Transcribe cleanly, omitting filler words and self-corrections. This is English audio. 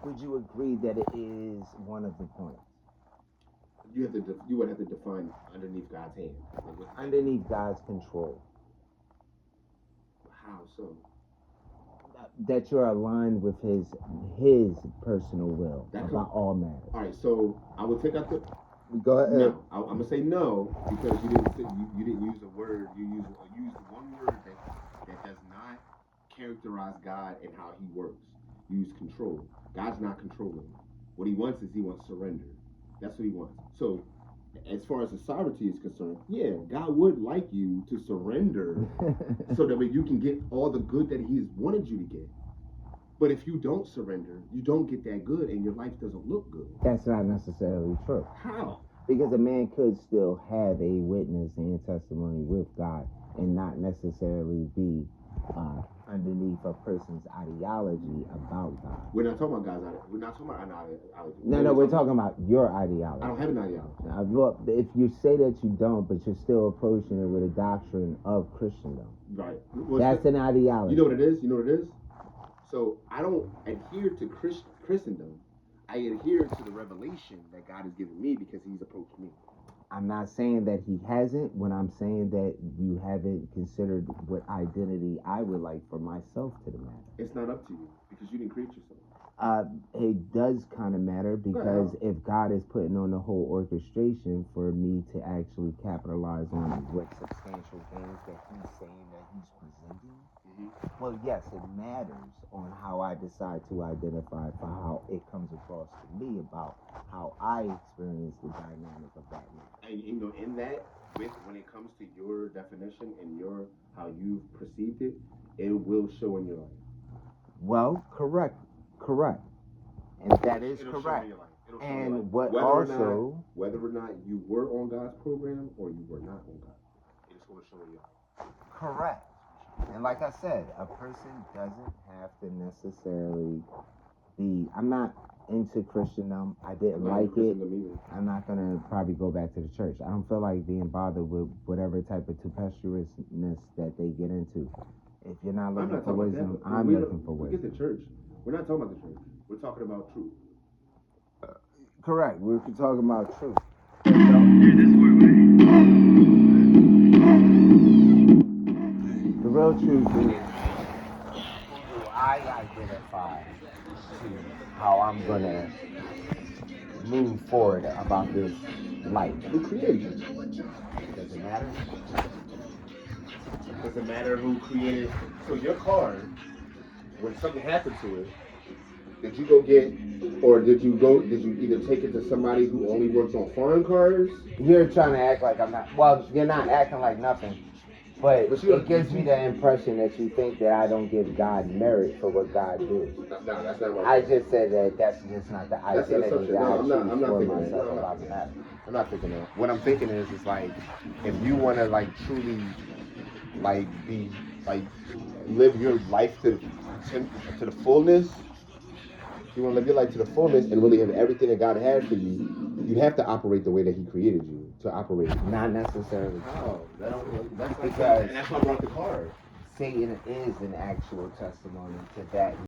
Would you agree that it is one of the points? You would have to define underneath God's hand. Underneath God's control. How so? That you're aligned with his personal will about all matters. All right, so I would take out the. Go ahead. No, I'm gonna say no because you didn't use a word. You used one word that does not characterize God and how He works. You use control. God's not controlling. What He wants is He wants surrender. That's what He wants. So, as far as the sovereignty is concerned, yeah, God would like you to surrender so that way you can get all the good that He has wanted you to get. But if you don't surrender, you don't get that good, and your life doesn't look good. That's not necessarily true. How? Because a man could still have a witness and testimony with God and not necessarily be underneath a person's ideology about God. We're not talking about God's ideology. We're not talking about an ideology. No, we're talking about your ideology. I don't have an ideology. Now, look, if you say that you don't, but you're still approaching it with a doctrine of Christendom, right? That's an ideology. You know what it is? You know what it is? So I don't adhere to Christendom. I adhere to the revelation that God has given me because He's approached me. I'm not saying that He hasn't. When I'm saying that you haven't considered what identity I would like for myself to the matter. It's not up to you because you didn't create yourself. It does kind of matter because if God is putting on the whole orchestration for me to actually capitalize on what substantial gains that He's saying that He's presenting, well, yes, it matters on how I decide to identify for how it comes across to me about how I experience the dynamic of that matter. And in that, when it comes to your definition and how you perceived it, it will show in your life. Well, correct, and that is correct. And what also, whether or not you were on God's program or you were not on God, it's going to show in your life. Correct. And like I said, a person doesn't have to necessarily be. I'm not into Christendom. I didn't like it. I'm not gonna probably go back to the church. I don't feel like being bothered with whatever type of tempestuousness that they get into. If you're not looking for wisdom, I'm looking for wisdom. Forget the church. We're not talking about the church. We're talking about truth. Correct. We're talking about truth. The real truth is who I identify to how I'm gonna move forward about this life. Who created you? Does it matter? Does it matter who created? So your car, when something happened to it, did you go get, or did you either take it to somebody who only works on foreign cars? You're trying to act like I'm not. Well, you're not acting like nothing. But it gives me the impression that you think that I don't give God merit for what God did. No, that's not right. I just said that that's just not the identity that I choose for myself about the matter. I'm not thinking that. What I'm thinking is like, if you want to like truly, like be like live your life to the fullness. You want to live your life to the fullness and really have everything that God has for you. You have to operate the way that He created you to operate. Not necessarily. Oh, that's because and that's why I brought the car. Satan is an actual testimony to that.